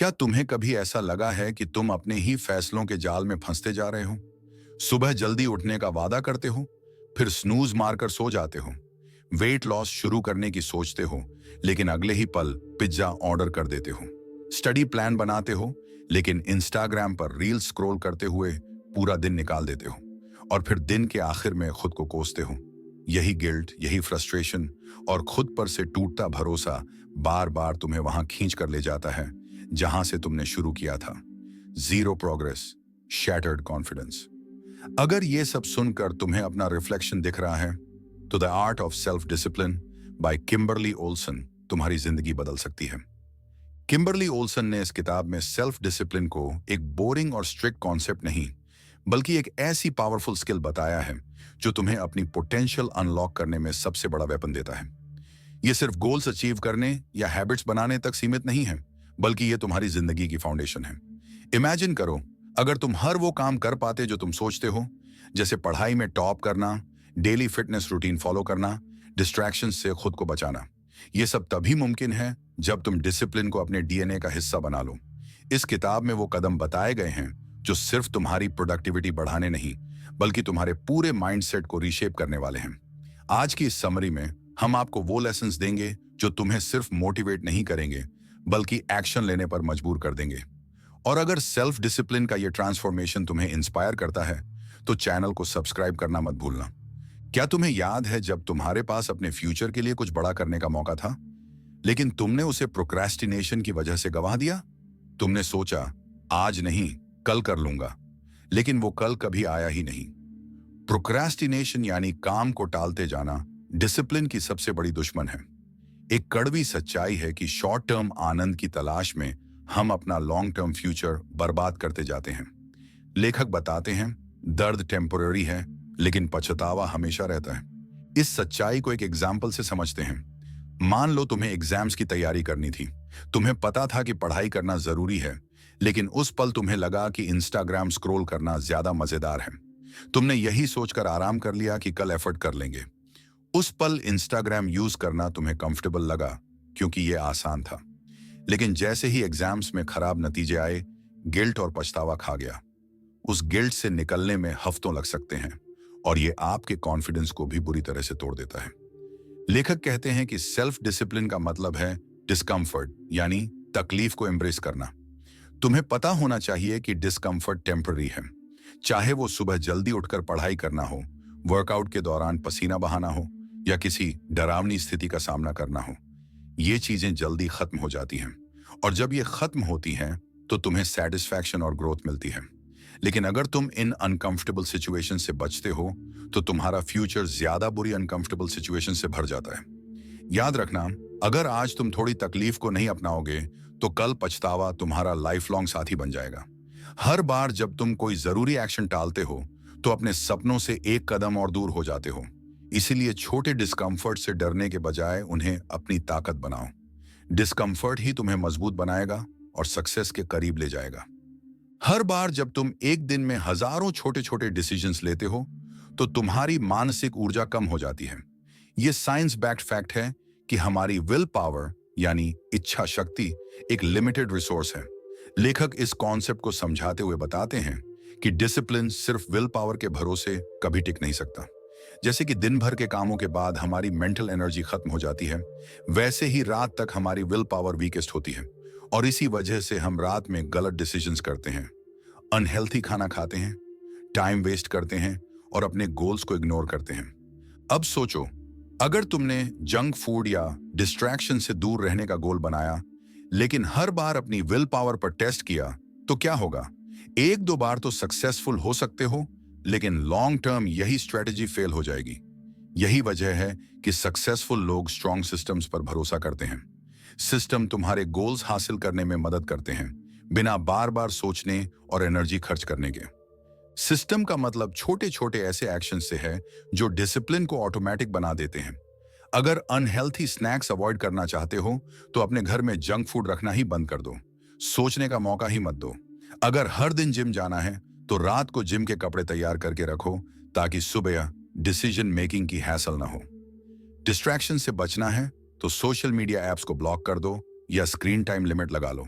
क्या तुम्हें कभी ऐसा लगा है कि तुम अपने ही फैसलों के जाल में फंसते जा रहे हो? सुबह जल्दी उठने का वादा करते हो, फिर स्नूज मारकर सो जाते हो। वेट लॉस शुरू करने की सोचते हो, लेकिन अगले ही पल पिज्जा ऑर्डर कर देते हो। स्टडी प्लान बनाते हो, लेकिन इंस्टाग्राम पर रील स्क्रॉल करते हुए पूरा दिन निकाल देते हो। और फिर दिन के आखिर में खुद को कोसते हो। यही गिल्ट, यही फ्रस्ट्रेशन और खुद पर से टूटता भरोसा बार बार तुम्हें वहां खींच कर ले जाता है जहां से तुमने शुरू किया था। Zero progress, shattered confidence. अगर ये सब सुनकर तुम्हें अपना रिफ्लेक्शन दिख रहा है, तो the art of self discipline by Kimberly Olson तुम्हारी जिंदगी बदल सकती है। किम्बरली ओल्सन ने इस किताब में सेल्फ डिसिप्लिन को एक बोरिंग और स्ट्रिक्ट कॉन्सेप्ट नहीं, बल्कि एक ऐसी पावरफुल स्किल बताया है जो तुम्हें अपनी पोटेंशियल अनलॉक करने में सबसे बड़ा वेपन देता है। ये सिर्फ गोल्स अचीव करने या हैबिट्स बनाने तक सीमित नहीं है, बल्कि ये तुम्हारी जिंदगी की फाउंडेशन है। इमेजिन करो, अगर तुम हर वो काम कर पाते जो तुम सोचते हो, जैसे पढ़ाई में टॉप करना, डेली फिटनेस रूटीन फॉलो करना, डिस्ट्रैक्शन से खुद को बचाना। ये सब तभी मुमकिन है जब तुम डिसिप्लिन को अपने डीएनए का हिस्सा बना लो। इस किताब में वो कदम बताए गए हैं जो सिर्फ तुम्हारी प्रोडक्टिविटी बढ़ाने नहीं, बल्कि तुम्हारे पूरे माइंडसेट को रीशेप करने वाले हैं। आज की इस समरी में हम आपको वो लेसन्स देंगे जो तुम्हें सिर्फ मोटिवेट नहीं करेंगे, बल्कि एक्शन लेने पर मजबूर कर देंगे। और अगर सेल्फ डिसिप्लिन का ये ट्रांसफॉर्मेशन तुम्हें इंस्पायर करता है, तो चैनल को सब्सक्राइब करना मत भूलना। क्या तुम्हें याद है जब तुम्हारे पास अपने फ्यूचर के लिए कुछ बड़ा करने का मौका था, लेकिन तुमने उसे प्रोक्रेस्टिनेशन की वजह से गंवा दिया? तुमने सोचा, आज नहीं कल कर लूंगा, लेकिन वो कल कभी आया ही नहीं। प्रोक्रेस्टिनेशन यानी काम को टालते जाना डिसिप्लिन की सबसे बड़ी दुश्मन है। एक कड़वी सच्चाई है कि शॉर्ट टर्म आनंद की तलाश में हम अपना लॉन्ग टर्म फ्यूचर बर्बाद करते जाते हैं। लेखक बताते हैं, दर्द टेम्पररी है, लेकिन पछतावा हमेशा रहता है। इस सच्चाई को एक एग्जाम्पल से समझते हैं। मान लो तुम्हें एग्जाम्स की तैयारी करनी थी। तुम्हें पता था कि पढ़ाई करना जरूरी है, लेकिन उस पल तुम्हें लगा कि इंस्टाग्राम स्क्रॉल करना ज्यादा मजेदार है। तुमने यही सोचकर आराम कर लिया कि कल एफर्ट कर लेंगे। उस पल इंस्टाग्राम यूज करना तुम्हें कंफर्टेबल लगा क्योंकि यह आसान था। लेकिन जैसे ही एग्जाम्स में खराब नतीजे आए, गिल्ट और पछतावा खा गया। उस गिल्ट से निकलने में हफ्तों लग सकते हैं, और ये आपके कॉन्फिडेंस को भी बुरी तरह से तोड़ देता है। लेखक कहते हैं कि सेल्फ डिसिप्लिन का मतलब है डिस्कम्फर्ट, यानी तकलीफ को एम्ब्रेस करना। तुम्हें पता होना चाहिए कि डिस्कम्फर्ट टेम्पररी है। चाहे वो सुबह जल्दी उठकर पढ़ाई करना हो, वर्कआउट के दौरान पसीना बहाना हो, या किसी डरावनी स्थिति का सामना करना हो, ये चीजें जल्दी खत्म हो जाती हैं। और जब ये खत्म होती हैं, तो तुम्हें सेटिस्फैक्शन और ग्रोथ मिलती है। लेकिन अगर तुम इन अनकंफर्टेबल सिचुएशन से बचते हो, तो तुम्हारा फ्यूचर ज्यादा बुरी अनकंफर्टेबल सिचुएशन से भर जाता है। याद रखना, अगर आज तुम थोड़ी तकलीफ को नहीं अपनाओगे, तो कल पछतावा तुम्हारा लाइफ लॉन्ग साथी बन जाएगा। हर बार जब तुम कोई जरूरी एक्शन टालते हो, तो अपने सपनों से एक कदम और दूर हो जाते हो। इसीलिए छोटे डिस्कम्फर्ट से डरने के बजाय उन्हें अपनी ताकत बनाओ। डिस्कम्फर्ट ही तुम्हें मजबूत बनाएगा और सक्सेस के करीब ले जाएगा। हर बार जब तुम एक दिन में हजारों छोटे छोटे डिसीजंस लेते हो, तो तुम्हारी मानसिक ऊर्जा कम हो जाती है। यह साइंस बैक्ड फैक्ट है कि हमारी विल पावर, यानी इच्छा शक्ति, एक लिमिटेड रिसोर्स है। लेखक इस कॉन्सेप्ट को समझाते हुए बताते हैं कि डिसिप्लिन सिर्फ विल पावर के भरोसे कभी टिक नहीं सकता। जैसे कि दिन भर के कामों के बाद हमारी मेंटल एनर्जी खत्म हो जाती है, वैसे ही रात तक हमारी विल पावर वीकेस्ट होती है, और इसी वजह से हम रात में गलत डिसीजंस करते हैं, अनहेल्थी खाना खाते हैं, टाइम वेस्ट करते हैं और अपने गोल्स को इग्नोर करते हैं। अब सोचो, अगर तुमने जंक फूड या डिस्ट्रैक्शन से दूर रहने का गोल बनाया, लेकिन हर बार अपनी विल पावर पर टेस्ट किया, तो क्या होगा? एक दो बार तो सक्सेसफुल हो सकते हो, लेकिन लॉन्ग टर्म यही स्ट्रेटेजी फेल हो जाएगी। यही वजह है कि सक्सेसफुल लोग स्ट्रॉन्ग सिस्टम्स पर भरोसा करते हैं। सिस्टम तुम्हारे गोल्स हासिल करने में मदद करते हैं, बिना बार बार सोचने और एनर्जी खर्च करने के। सिस्टम का मतलब छोटे छोटे ऐसे एक्शन से है जो डिसिप्लिन को ऑटोमेटिक बना देते हैं। अगर अनहेल्थी स्नैक्स अवॉइड करना चाहते हो, तो अपने घर में जंक फूड रखना ही बंद कर दो। सोचने का मौका ही मत दो। अगर हर दिन जिम जाना है, तो रात को जिम के कपड़े तैयार करके रखो, ताकि सुबह डिसीजन मेकिंग की हैसल ना हो। डिस्ट्रैक्शन से बचना है, तो सोशल मीडिया ऐप्स को ब्लॉक कर दो या स्क्रीन टाइम लिमिट लगा लो।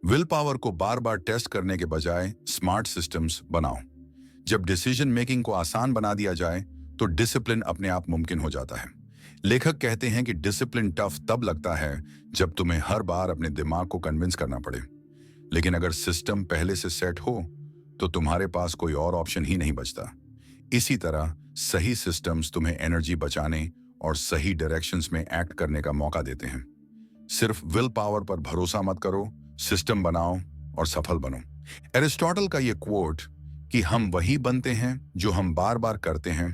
विल पावर को बार बार टेस्ट करने के बजाय स्मार्ट सिस्टम्स बनाओ। जब डिसीजन मेकिंग को आसान बना दिया जाए तो डिसिप्लिन अपने आप मुमकिन हो जाता है। लेखक कहते हैं कि डिसिप्लिन टफ तब लगता है जब तुम्हें हर बार अपने दिमाग को कन्विंस करना पड़े, लेकिन अगर सिस्टम पहले से सेट हो तो तुम्हारे पास कोई और ऑप्शन ही नहीं बचता। इसी तरह सही सिस्टम्स तुम्हें एनर्जी बचाने और सही डायरेक्शंस में एक्ट करने का मौका देते हैं। सिर्फ विल पावर पर भरोसा मत करो, सिस्टम बनाओ और सफल बनो। एरिस्टोटल का ये क्वोट कि हम वही बनते हैं जो हम बार बार करते हैं,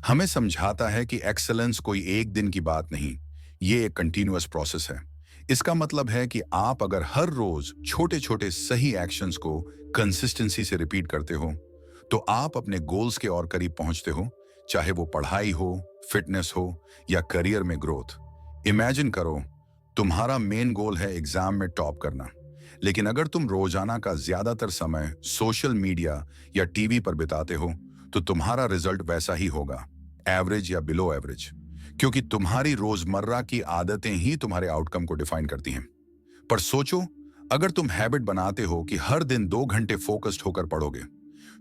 हमें समझाता है कि एक्सेलेंस कोई एक दिन की बात नहीं, ये एक कंटिन्यूअस प्रोसेस है। इसका मतलब है कि आप अगर हर रोज छोटे छोटे सही एक्शंस को कंसिस्टेंसी से रिपीट करते हो तो आप अपने गोल्स के और करीब पहुंचते हो, चाहे वो पढ़ाई हो, फिटनेस हो या करियर में ग्रोथ। इमेजिन करो, तुम्हारा मेन गोल है एग्जाम में टॉप करना, लेकिन अगर तुम रोजाना का ज्यादातर समय सोशल मीडिया या टीवी पर बिताते हो तो तुम्हारा रिजल्ट वैसा ही होगा, एवरेज या बिलो एवरेज, क्योंकि तुम्हारी रोजमर्रा की आदतें ही तुम्हारे आउटकम को डिफाइन करती हैं। पर सोचो, अगर तुम हैबिट बनाते हो कि हर दिन 2 घंटे फोकस्ड होकर पढ़ोगे।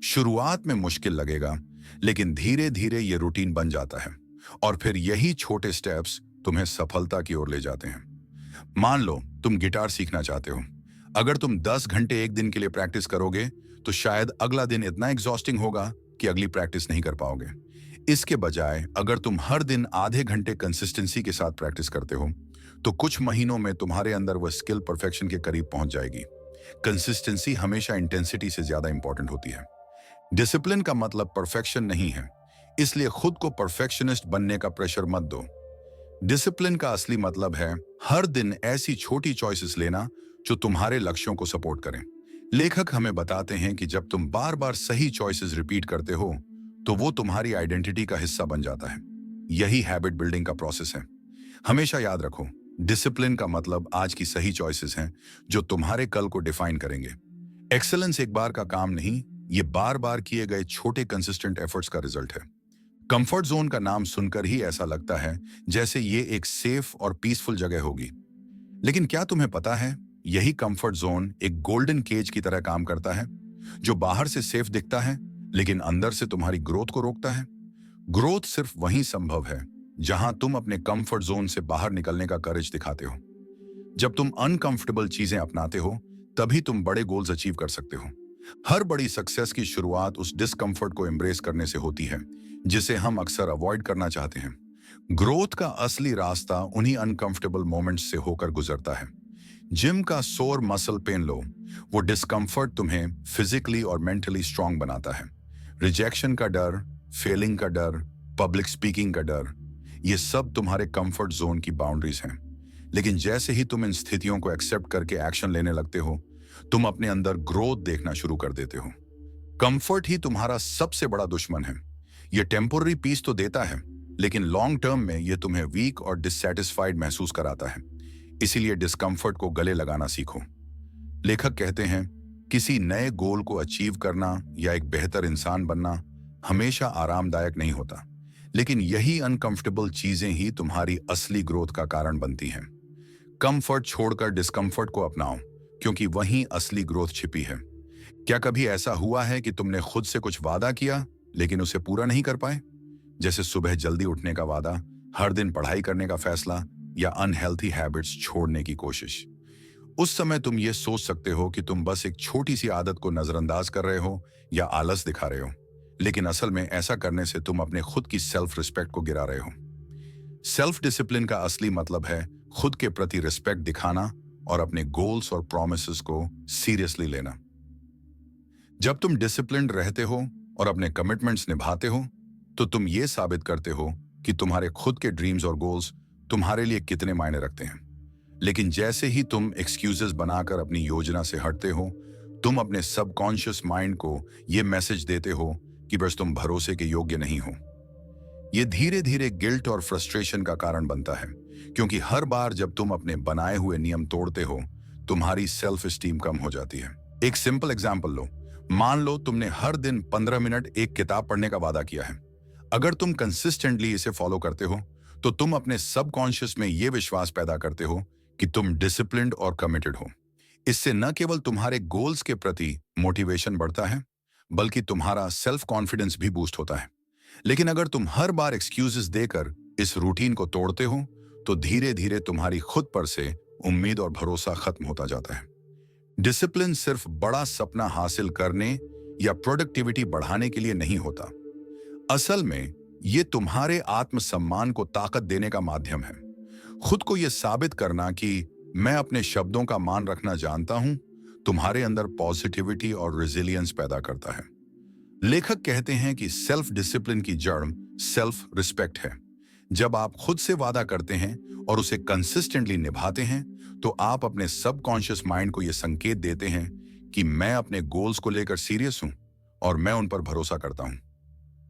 शुरुआत में मुश्किल लगेगा, लेकिन धीरे धीरे ये रूटीन बन जाता है और फिर यही छोटे स्टेप्स तुम्हें सफलता की ओर ले जाते हैं। मान लो तुम गिटार सीखना चाहते हो। अगर तुम 10 घंटे एक दिन के लिए प्रैक्टिस करोगे तो शायद अगला दिन इतना एग्जॉस्टिंग होगा कि अगली प्रैक्टिस नहीं कर पाओगे। इसके बजाय अगर तुम हर दिन आधे घंटे कंसिस्टेंसी के साथ प्रैक्टिस करते हो तो कुछ महीनों में तुम्हारे अंदर वह स्किल परफेक्शन के करीब पहुंच जाएगी। कंसिस्टेंसी हमेशा इंटेंसिटी से ज्यादा इंपॉर्टेंट होती है। डिसिप्लिन का मतलब परफेक्शन नहीं है, इसलिए खुद को परफेक्शनिस्ट बनने का प्रेशर मत दो। डिसिप्लिन का असली मतलब है हर दिन ऐसी छोटी चॉइसेस लेना जो तुम्हारे लक्ष्यों को सपोर्ट करें। लेखक हमें बताते हैं कि जब तुम बार बार सही चॉइसेस रिपीट करते हो तो वो तुम्हारी आइडेंटिटी का हिस्सा बन जाता है। यही हैबिट बिल्डिंग का प्रोसेस है। हमेशा याद रखो, डिसिप्लिन का मतलब आज की सही चॉइसेस हैं जो तुम्हारे कल को डिफाइन करेंगे। एक्सेलेंस एक बार का काम नहीं, ये बार बार किए गए छोटे कंसिस्टेंट एफर्ट्स का रिजल्ट है। कंफर्ट जोन का नाम सुनकर ही ऐसा लगता है जैसे ये एक सेफ और पीसफुल जगह होगी, लेकिन क्या तुम्हें पता है यही कंफर्ट जोन एक गोल्डन केज की तरह काम करता है, जो बाहर से सेफ दिखता है लेकिन अंदर से तुम्हारी ग्रोथ को रोकता है। ग्रोथ सिर्फ वहीं संभव है जहां तुम अपने कंफर्ट जोन से बाहर निकलने का करेज दिखाते हो। जब तुम अनकंफर्टेबल चीजें अपनाते हो तभी तुम बड़े गोल्स अचीव कर सकते हो। हर बड़ी सक्सेस की शुरुआत उस डिस्कंफर्ट को एम्ब्रेस करने से होती है जिसे हम अक्सर अवॉइड करना चाहते हैं। ग्रोथ का असली रास्ता उन्हीं अनकंफर्टेबल मोमेंट्स से होकर गुजरता है। जिम का सोर मसल पेन लो, वो डिस्कंफर्ट तुम्हें फिजिकली और मेंटली स्ट्रांग बनाता है। रिजेक्शन का डर, फेलिंग का डर, पब्लिक स्पीकिंग का डर, ये सब तुम्हारे कंफर्ट जोन की बाउंड्रीज हैं। लेकिन जैसे ही तुम इन स्थितियों को एक्सेप्ट करके एक्शन लेने लगते हो, तुम अपने अंदर ग्रोथ देखना शुरू कर देते हो। कंफर्ट ही तुम्हारा सबसे बड़ा दुश्मन है। ये टेम्पोररी पीस तो देता है, लेकिन लॉन्ग टर्म में ये तुम्हें वीक और डिससैटिस्फाइड महसूस कराता है। इसीलिए डिस्कंफर्ट को गले लगाना सीखो। लेखक कहते हैं, किसी नए गोल को अचीव करना या एक बेहतर इंसान बनना हमेशा आरामदायक नहीं होता, लेकिन यही अनकंफर्टेबल चीजें ही तुम्हारी असली ग्रोथ का कारण बनती हैं। कंफर्ट छोड़कर डिस्कंफर्ट को अपनाओ, क्योंकि वहीं असली ग्रोथ छिपी है। क्या कभी ऐसा हुआ है कि तुमने खुद से कुछ वादा किया लेकिन उसे पूरा नहीं कर पाए? जैसे सुबह जल्दी उठने का वादा, हर दिन पढ़ाई करने का फैसला या अनहेल्थी हैबिट्स छोड़ने की कोशिश। उस समय तुम ये सोच सकते हो कि तुम बस एक छोटी सी आदत को नजरअंदाज कर रहे हो या आलस दिखा रहे हो, लेकिन असल में ऐसा करने से तुम अपने खुद की सेल्फ रिस्पेक्ट को गिरा रहे हो। सेल्फ डिसिप्लिन का असली मतलब है खुद के प्रति रिस्पेक्ट दिखाना और अपने गोल्स और प्रॉमिसेस को सीरियसली लेना। जब तुम डिसिप्लिन्ड रहते हो और अपने कमिटमेंट्स निभाते हो तो तुम ये साबित करते हो कि तुम्हारे खुद के ड्रीम्स और गोल्स तुम्हारे लिए कितने मायने रखते हैं। लेकिन जैसे ही तुम एक्सक्यूजेस बनाकर अपनी योजना से हटते हो, तुम अपने सबकॉन्शियस माइंड को ये मैसेज देते हो कि बस तुम भरोसे के योग्य नहीं हो। ये धीरे धीरे गिल्ट और फ्रस्ट्रेशन का कारण बनता है, क्योंकि हर बार जब तुम अपने बनाए हुए नियम तोड़ते हो, तुम्हारी सेल्फ एस्टीम कम हो जाती है। एक सिंपल एग्जाम्पल लो। मान लो तुमने हर दिन 15 मिनट एक किताब पढ़ने का वादा किया है। अगर तुम कंसिस्टेंटली इसे फॉलो करते हो तो तुम अपने सबकॉन्शियस में यह विश्वास पैदा करते हो कि तुम डिसिप्लिन्ड और कमिटेड हो। इससे न केवल तुम्हारे गोल्स के प्रति मोटिवेशन बढ़ता है, बल्कि तुम्हारा सेल्फ कॉन्फिडेंस भी बूस्ट होता है। लेकिन अगर तुम हर बार एक्सक्यूजेस देकर इस रूटीन को तोड़ते हो, तो धीरे धीरे तुम्हारी खुद पर से उम्मीद और भरोसा खत्म होता जाता है। डिसिप्लिन सिर्फ बड़ा सपना हासिल करने या प्रोडक्टिविटी बढ़ाने के लिए नहीं होता। असल में ये तुम्हारे आत्मसम्मान को ताकत देने का माध्यम है। खुद को यह साबित करना कि मैं अपने शब्दों का मान रखना जानता हूं, तुम्हारे अंदर पॉजिटिविटी और रेजिलियंस पैदा करता है। लेखक कहते हैं कि सेल्फ डिसिप्लिन की जड़ सेल्फ रिस्पेक्ट है। जब आप खुद से वादा करते हैं और उसे कंसिस्टेंटली निभाते हैं, तो आप अपने सबकॉन्शियस माइंड को यह संकेत देते हैं कि मैं अपने गोल्स को लेकर सीरियस हूं और मैं उन पर भरोसा करता हूं।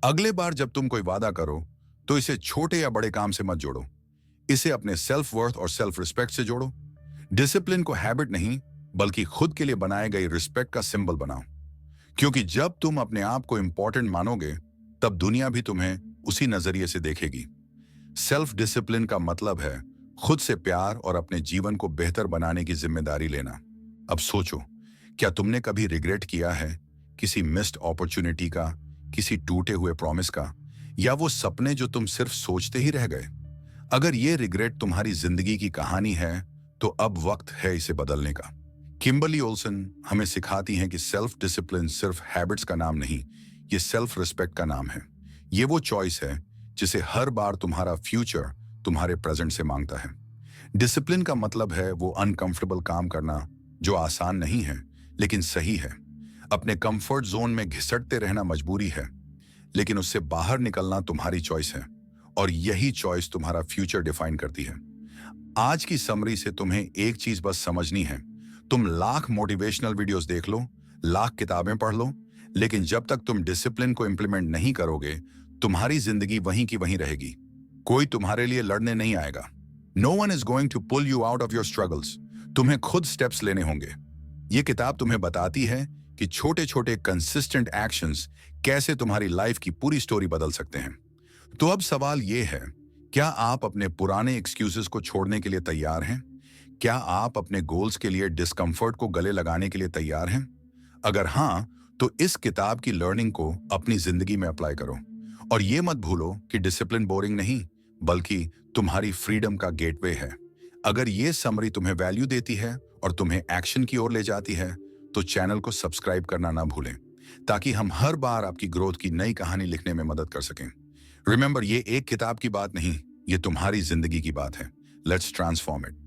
अगले बार जब तुम कोई वादा करो, तो इसे छोटे या बड़े काम से मत जोड़ो। इसे अपने सेल्फ वर्थ और सेल्फ रिस्पेक्ट से जोड़ो। डिसिप्लिन को हैबिट नहीं, बल्कि खुद के लिए बनाए गए रिस्पेक्ट का सिंबल बनाओ। क्योंकि जब तुम अपने आप को इंपॉर्टेंट मानोगे, तब दुनिया भी तुम्हें उसी नजरिए से देखेगी। सेल्फ डिसिप्लिन का मतलब है खुद से प्यार और अपने जीवन को बेहतर बनाने की जिम्मेदारी लेना। अब सोचो, क्या तुमने कभी रिग्रेट किया है किसी मिस्ड अपॉर्चुनिटी का, किसी टूटे हुए प्रॉमिस का, या वो सपने जो तुम सिर्फ सोचते ही रह गए? अगर ये रिग्रेट तुम्हारी जिंदगी की कहानी है, तो अब वक्त है इसे बदलने का। किम्बर्ली ओल्सन हमें सिखाती हैं कि सेल्फ डिसिप्लिन सिर्फ हैबिट्स का नाम नहीं, ये सेल्फ रिस्पेक्ट का नाम है। ये वो चॉइस है जिसे हर बार तुम्हारा फ्यूचर तुम्हारे प्रेजेंट से मांगता है। डिसिप्लिन का मतलब है वो अनकंफर्टेबल काम करना जो आसान नहीं है, लेकिन सही है। अपने कंफर्ट जोन में घिसटते रहना मजबूरी है, लेकिन उससे बाहर निकलना तुम्हारी चॉइस है, और यही चॉइस तुम्हारा फ्यूचर डिफाइन करती है। आज की समरी से तुम्हें एक चीज बस समझनी है। तुम लाख मोटिवेशनल वीडियोस देख लो, लाख किताबें पढ़ लो, लेकिन जब तक तुम डिसिप्लिन को इंप्लीमेंट नहीं करोगे, तुम्हारी जिंदगी वहीं की वहीं रहेगी। कोई तुम्हारे लिए लड़ने नहीं आएगा। No one is going to pull you out of your struggles. तुम्हें खुद स्टेप्स लेने होंगे। ये किताब तुम्हें बताती है कि छोटे छोटे कंसिस्टेंट एक्शंस कैसे तुम्हारी लाइफ की पूरी स्टोरी बदल सकते हैं। तो अब सवाल ये है, क्या आप अपने पुराने एक्सक्यूजेस को छोड़ने के लिए तैयार हैं? क्या आप अपने गोल्स के लिए डिस्कंफर्ट को गले लगाने के लिए तैयार हैं? अगर हां, तो इस किताब की लर्निंग को अपनी जिंदगी में अप्लाई करो। और ये मत भूलो कि डिसिप्लिन बोरिंग नहीं, बल्कि तुम्हारी फ्रीडम का गेटवे है। अगर ये समरी तुम्हें वैल्यू देती है और तुम्हें एक्शन की ओर ले जाती है, तो चैनल को सब्सक्राइब करना ना भूलें, ताकि हम हर बार आपकी ग्रोथ की नई कहानी लिखने में मदद कर सकें। रिमेंबर, ये एक किताब की बात नहीं, ये तुम्हारी जिंदगी की बात है। Let's transform it.